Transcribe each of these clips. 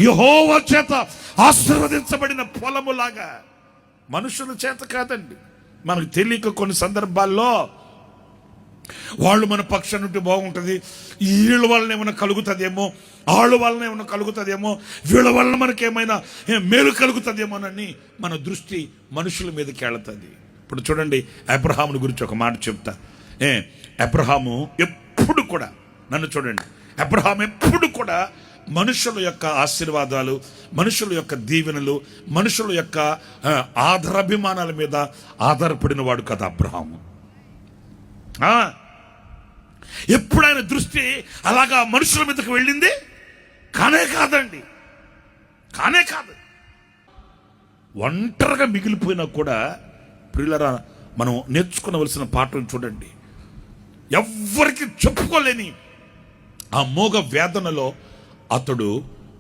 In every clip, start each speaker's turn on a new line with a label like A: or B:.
A: యెహోవా చేత ఆశీర్వదించబడిన పొలములాగా. మనుషుల చేత కాదండి. మనకు తెలియక కొన్ని సందర్భాల్లో వాళ్ళు మన పక్షాన ఉంటే బాగుంటుంది, వీళ్ళ వలన ఏమైనా కలుగుతుందేమో, వాళ్ళ వలన ఏమైనా కలుగుతుందేమో, వీళ్ళ వలన మనకేమైనా మేలు కలుగుతుందేమోనని మన దృష్టి మనుషుల మీదకి వెళుతుంది. ఇప్పుడు చూడండి, అబ్రహాముని గురించి ఒక మాట చెప్తా. అబ్రహాము ఎప్పుడు కూడా, నన్ను చూడండి, అబ్రహాం ఎప్పుడు కూడా మనుషుల యొక్క ఆశీర్వాదాలు, మనుషుల యొక్క దీవెనలు, మనుషుల యొక్క ఆదరాభిమానాల మీద ఆధారపడిన వాడు కదా అబ్రహాము. ఎప్పుడైనా దృష్టి అలాగా మనుషుల మీదకి వెళ్ళింది కానే కాదండి, కానే కాదు. ఒంటరిగా మిగిలిపోయినా కూడా ప్రియులరా, మనం నేర్చుకోవలసిన పాఠం చూడండి. ఎవ్వరికి చెప్పుకోలేని ఆ మోగ వేదనలో అతడు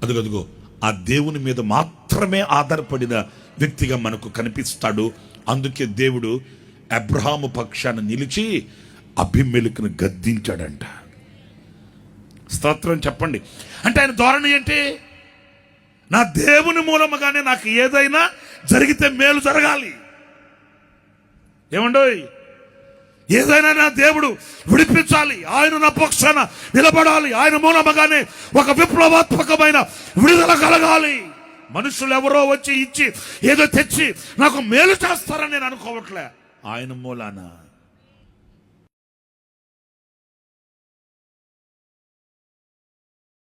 A: అదుగదుగో ఆ దేవుని మీద మాత్రమే ఆధారపడిన వ్యక్తిగా మనకు కనిపిస్తాడు. అందుకే దేవుడు అబ్రహాము పక్షాన నిలిచి అబీమెలెకును గద్దించాడంట. స్తోత్రం చెప్పండి. అంటే ఆయన ధోరణి ఏంటి? నా దేవుని మూలముగానే నాకు ఏదైనా జరిగితే మేలు జరగాలి. ఏమండోయ్, ఏదైనా నా దేవుడు విడిపించాలి, ఆయన నా పక్షాన నిలబడాలి, ఆయన మూలముగానే ఒక విప్లవాత్మకమైన విడుదల కలగాలి. మనుషులు ఎవరో వచ్చి ఇచ్చి ఏదో తెచ్చి నాకు మేలు చేస్తారని నేను అనుకోవట్లే. ఆయన మూలాన